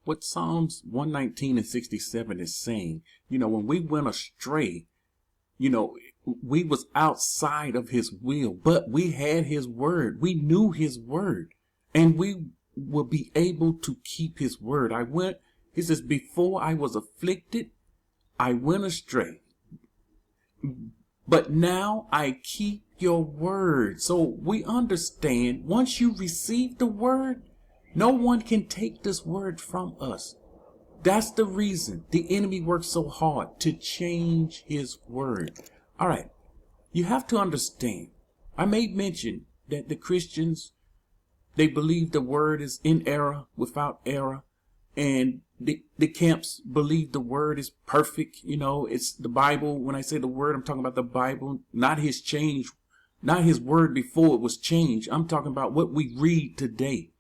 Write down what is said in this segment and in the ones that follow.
what Psalms 119 and 67 is saying. When we went astray, we was outside of his will, but we had his word. We knew his word, and we will be able to keep his word. He says, before I was afflicted, I went astray, but now I keep your word. So we understand, once you receive the word, no one can take this word from us. That's the reason the enemy works so hard to change his word. All right. You have to understand, I made mention that the Christians, they believe the word is in error, without error. And the camps believe the word is perfect. It's the Bible. When I say the word, I'm talking about the Bible, not his change, not his word before it was changed. I'm talking about what we read today.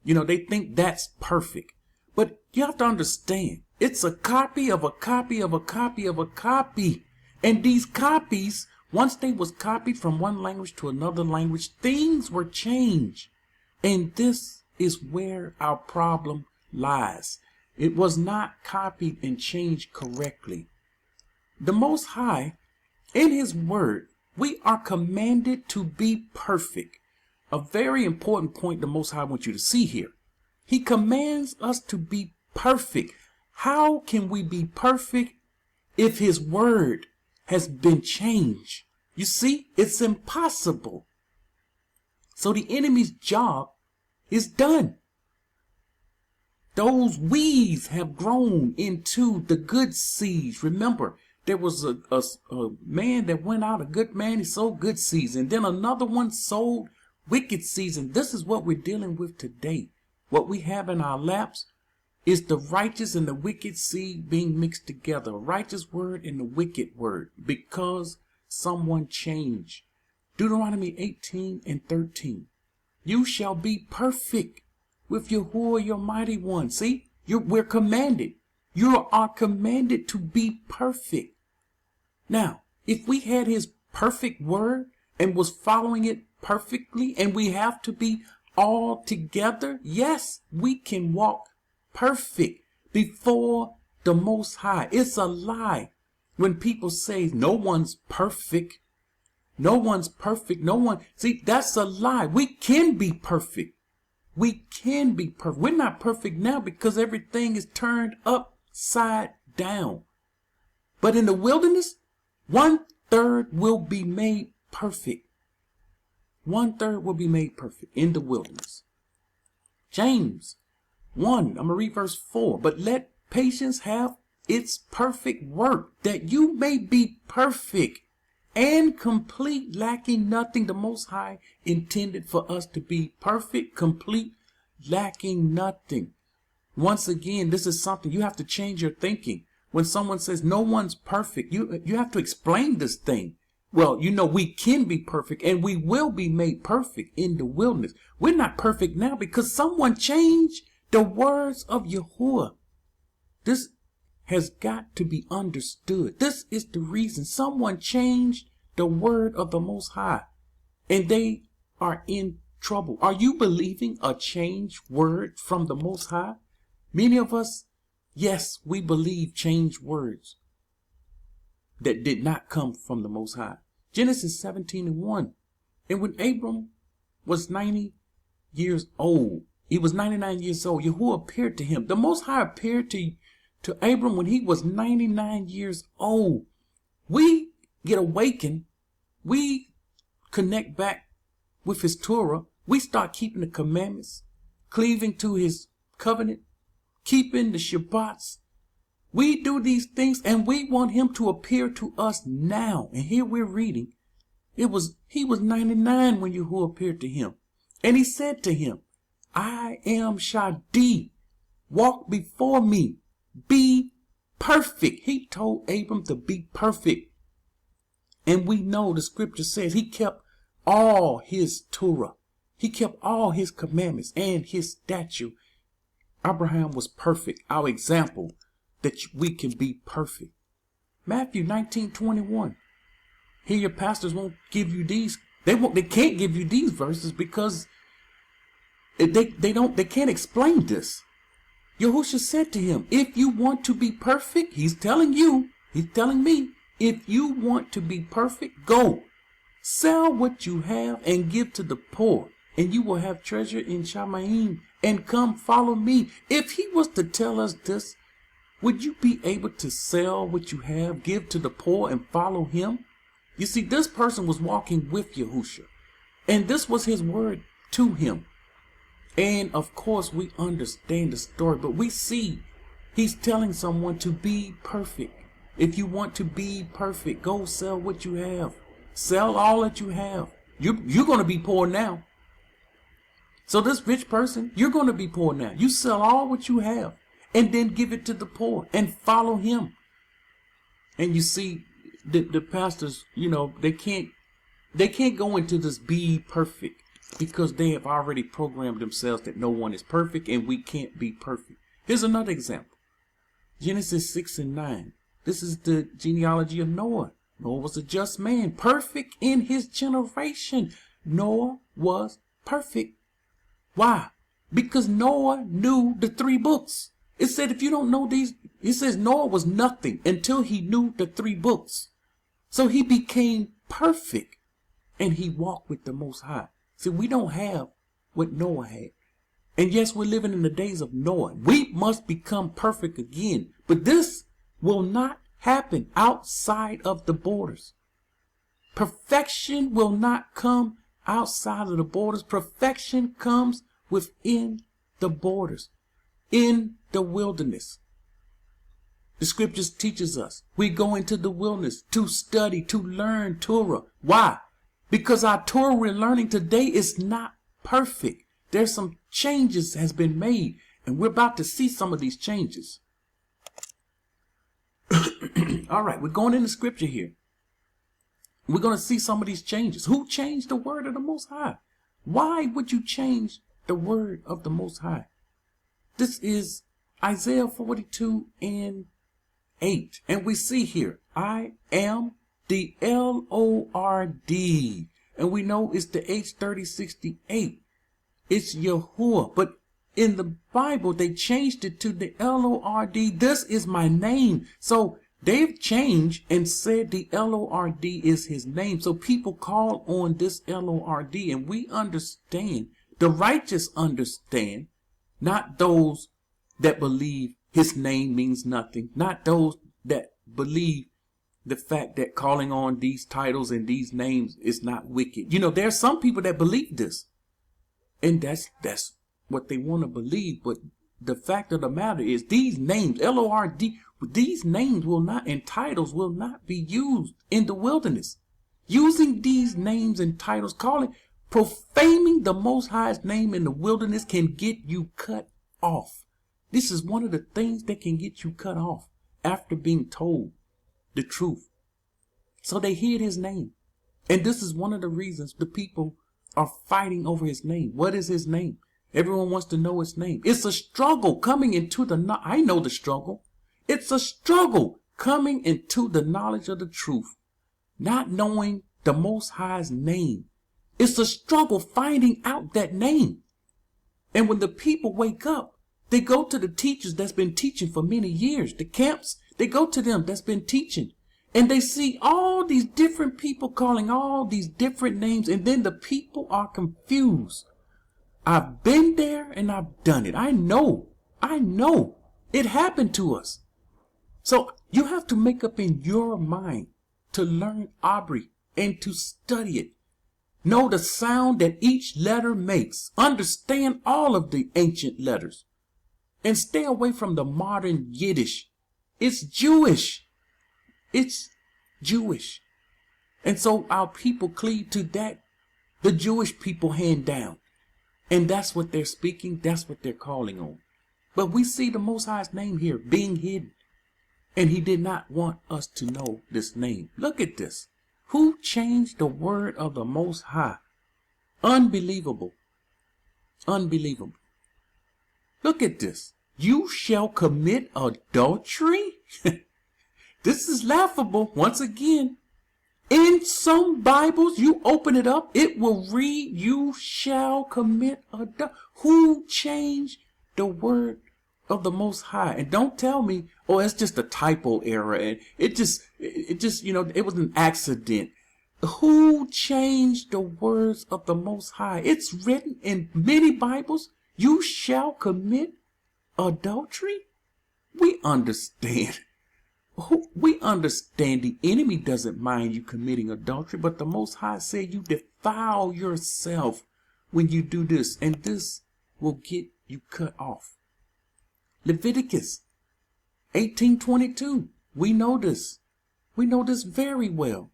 They think that's perfect. But you have to understand, it's a copy of a copy of a copy of a copy. And these copies, once they was copied from one language to another language, things were changed. And this is where our problem lies. It was not copied and changed correctly. The Most High, in his word, we are commanded to be perfect. A very important point the Most High wants you to see here. He commands us to be perfect. How can we be perfect if his word has been changed? You see, it's impossible. So the enemy's job is done. Those weeds have grown into the good seeds. Remember, there was a man that went out, a good man, he sowed good seeds. And then another one sowed wicked seeds. And this is what we're dealing with today. What we have in our laps is the righteous and the wicked seed being mixed together. A righteous word and the wicked word. Because someone changed. Deuteronomy 18 and 13. You shall be perfect with Yahuah, your mighty one. See, we're commanded. You are commanded to be perfect. Now, if we had his perfect word and was following it perfectly, and we have to be all together, yes, we can walk perfect before the Most High. It's a lie when people say no one's perfect. No one's perfect. See, that's a lie. We can be perfect. We can be perfect. We're not perfect now because everything is turned upside down. But in the wilderness, 1/3 will be made perfect. 1/3 will be made perfect in the wilderness. James 1, I'm going to read verse 4. But let patience have its perfect work, that you may be perfect and complete, lacking nothing. The Most High intended for us to be perfect, complete, lacking nothing. Once again, this is something you have to change your thinking. When someone says no one's perfect, you have to explain this thing. Well, we can be perfect and we will be made perfect in the wilderness. We're not perfect now because someone changed the words of Yahuah. This has got to be understood. This is the reason someone changed the word of the Most High, and they are in trouble. Are you believing a changed word from the Most High? Many of us, yes, we believe changed words that did not come from the Most High. Genesis 17 and 1. And when Abram was 90 years old, he was 99 years old, Yahuah appeared to him. The Most High appeared to Abram when he was 99 years old. We get awakened. We connect back with his Torah. We start keeping the commandments, cleaving to his covenant, keeping the Shabbats. We do these things and we want him to appear to us now. And here we're reading. He was 99 when Yahuah appeared to him. And he said to him, I am Shadi. Walk before me. Be perfect. He told Abram to be perfect. And we know the scripture says he kept all his Torah. He kept all his commandments and his statute. Abraham was perfect. Our example that we can be perfect. Matthew 19:21. Here your pastors won't give you these. They can't give you these verses because they can't explain this. Yahushua said to him, if you want to be perfect, he's telling me, if you want to be perfect, go. Sell what you have and give to the poor, and you will have treasure in Shamayim, and come follow me. If he was to tell us this, would you be able to sell what you have, give to the poor, and follow him? You see, this person was walking with Yahushua, and this was his word to him. And of course, we understand the story, but we see he's telling someone to be perfect. If you want to be perfect, go sell what you have. Sell all that you have. You're going to be poor now. So this rich person, you're going to be poor now. You sell all what you have and then give it to the poor and follow him. And you see, the pastors, they can't go into this be perfect because they have already programmed themselves that no one is perfect and we can't be perfect. Here's another example. Genesis 6 and 9. This is the genealogy of Noah. Noah was a just man, perfect in his generation. Noah was perfect. Why? Because Noah knew the 3 books. It said if you don't know these, it says Noah was nothing until he knew the 3 books. So he became perfect and he walked with the Most High. See, we don't have what Noah had. And yes, we're living in the days of Noah. We must become perfect again. But this will not happen outside of the borders. Perfection will not come outside of the borders. Perfection comes within the borders, in the wilderness. The scriptures teaches us we go into the wilderness to study, to learn Torah. Why? Because our Torah we're learning today is not perfect. There's some changes has been made, and we're about to see some of these changes. All right, we're going into scripture here. We're going to see some of these changes. Who changed the word of the Most High? Why would you change the word of the Most High? This is Isaiah 42 and 8. And we see here, I am the Lord. And we know it's the H3068. It's Yahuah. But in the Bible, they changed it to the Lord. This is my name. So they've changed and said the Lord is his name. So people call on this Lord. And we understand, the righteous understand, not those that believe his name means nothing. Not those that believe the fact that calling on these titles and these names is not wicked. There are some people that believe this. And that's what they want to believe. But the fact of the matter is these names, Lord, these names will not, and titles will not be used in the wilderness. Using these names and titles, profaning the Most High's name in the wilderness can get you cut off. This is one of the things that can get you cut off after being told the truth. So they hid his name. And this is one of the reasons the people are fighting over his name. What is his name? Everyone wants to know his name. It's a struggle coming into I know the struggle. It's a struggle coming into the knowledge of the truth. Not knowing the Most High's name. It's a struggle finding out that name. And when the people wake up, they go to the teachers that's been teaching for many years. The camps, they go to them that's been teaching. And they see all these different people calling all these different names. And then the people are confused. I've been there and I've done it. I know. It happened to us. So you have to make up in your mind to learn Abri and to study it. Know the sound that each letter makes. Understand all of the ancient letters. And stay away from the modern Yiddish. It's Jewish. It's Jewish. And so our people cleave to that. The Jewish people hand down. And that's what they're speaking. That's what they're calling on. But we see the Most High's name here being hidden. And he did not want us to know this name. Look at this. Who changed the word of the Most High? Unbelievable. Unbelievable. Look at this. You shall commit adultery? This is laughable. Once again, in some Bibles, you open it up, it will read, you shall commit adultery. Who changed the word of the Most High. And don't tell me, oh, it's just a typo error and it just, it was an accident. Who changed the words of the Most High? It's written in many Bibles, you shall commit adultery. We understand. We understand the enemy doesn't mind you committing adultery, but the Most High said you defile yourself when you do this, and this will get you cut off. Leviticus 18:22. We know this. We know this very well.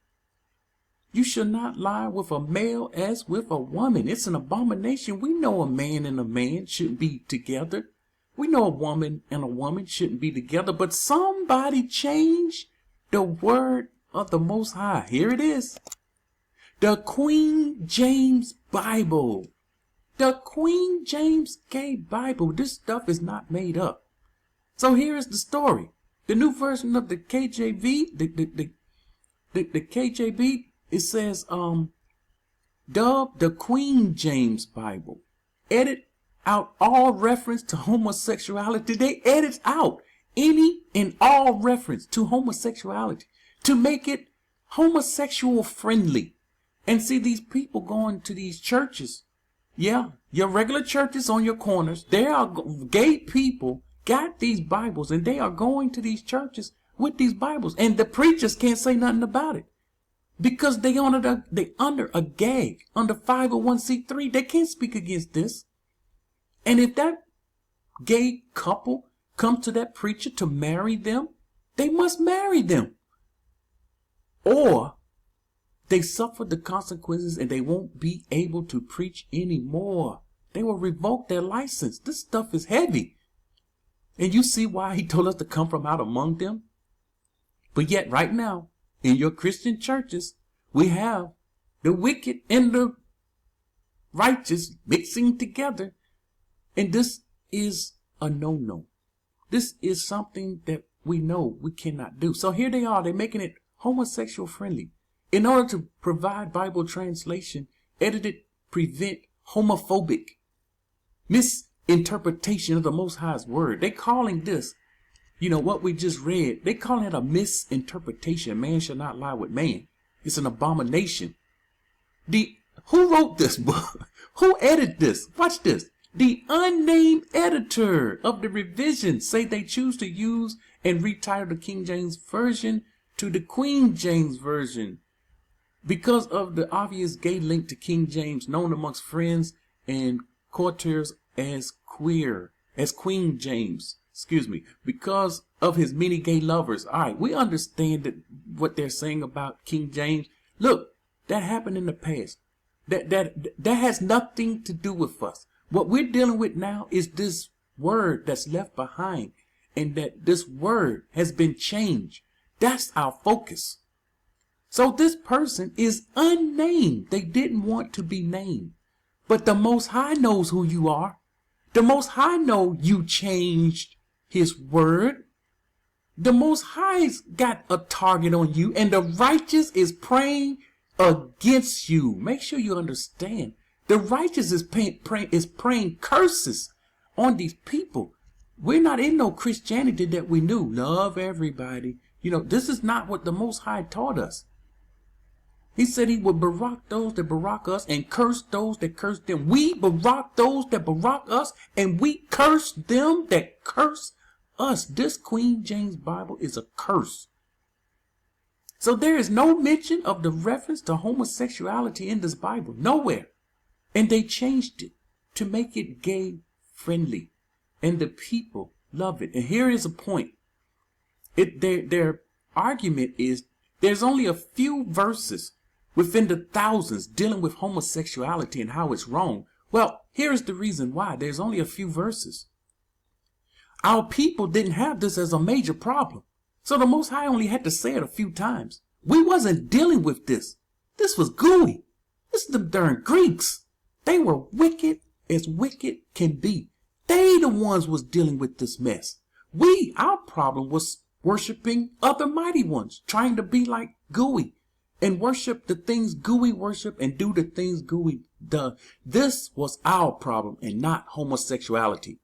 You shall not lie with a male as with a woman. It's an abomination. We know a man and a man shouldn't be together. We know a woman and a woman shouldn't be together. But somebody changed the word of the Most High. Here it is. The Queen James Bible. The Queen James Gay Bible. This stuff is not made up. So here is the story. The new version of the KJV, the KJV, it says, dubbed the Queen James Bible. Edit out all reference to homosexuality. They edit out any and all reference to homosexuality to make it homosexual friendly. And see these people going to these churches. Yeah, your regular churches on your corners. There are gay people got these Bibles and they are going to these churches with these Bibles. And the preachers can't say nothing about it. Because they under a gag, under 501c3, they can't speak against this. And if that gay couple come to that preacher to marry them, they must marry them. Or they suffer the consequences and they won't be able to preach anymore. They will revoke their license. This stuff is heavy. And you see why he told us to come from out among them? But yet right now, in your Christian churches, we have the wicked and the righteous mixing together. And this is a no-no. This is something that we know we cannot do. So here they are. They're making it homosexual friendly. In order to provide Bible translation, edited, prevent homophobic misinterpretation of the Most High's word. They're calling this, what we just read, they calling it a misinterpretation. Man shall not lie with man. It's an abomination. Who wrote this book? Who edited this? Watch this. The unnamed editor of the revision say they choose to use and retitle the King James Version to the Queen James Version because of the obvious gay link to King James, known amongst friends and courtiers as Queen James. Because of his many gay lovers. All right, we understand that what they're saying about King James. Look, that happened in the past. That has nothing to do with us. What we're dealing with now is this word that's left behind, and that this word has been changed. That's our focus. So this person is unnamed. They didn't want to be named. But the Most High knows who you are. The Most High know you changed his word. The Most High's got a target on you, and the righteous is praying against you. Make sure you understand. The righteous is praying curses on these people. We're not in no Christianity that we knew. Love everybody. This is not what the Most High taught us. He said he would barak those that barak us and curse those that curse them. We barak those that barak us, and we curse them that curse us. This Queen James Bible is a curse. So there is no mention of the reference to homosexuality in this Bible. Nowhere. And they changed it to make it gay friendly. And the people love it. And here is a point. Their argument is there's only a few verses within the thousands dealing with homosexuality and how it's wrong. Well, here's the reason why. There's only a few verses. Our people didn't have this as a major problem. So the Most High only had to say it a few times. We wasn't dealing with this. This was gooey. This is the darn Greeks. They were wicked as wicked can be. They the ones was dealing with this mess. Our problem was worshiping other mighty ones, trying to be like gooey and worship the things gooey worship and do the things gooey does. This was our problem and not homosexuality.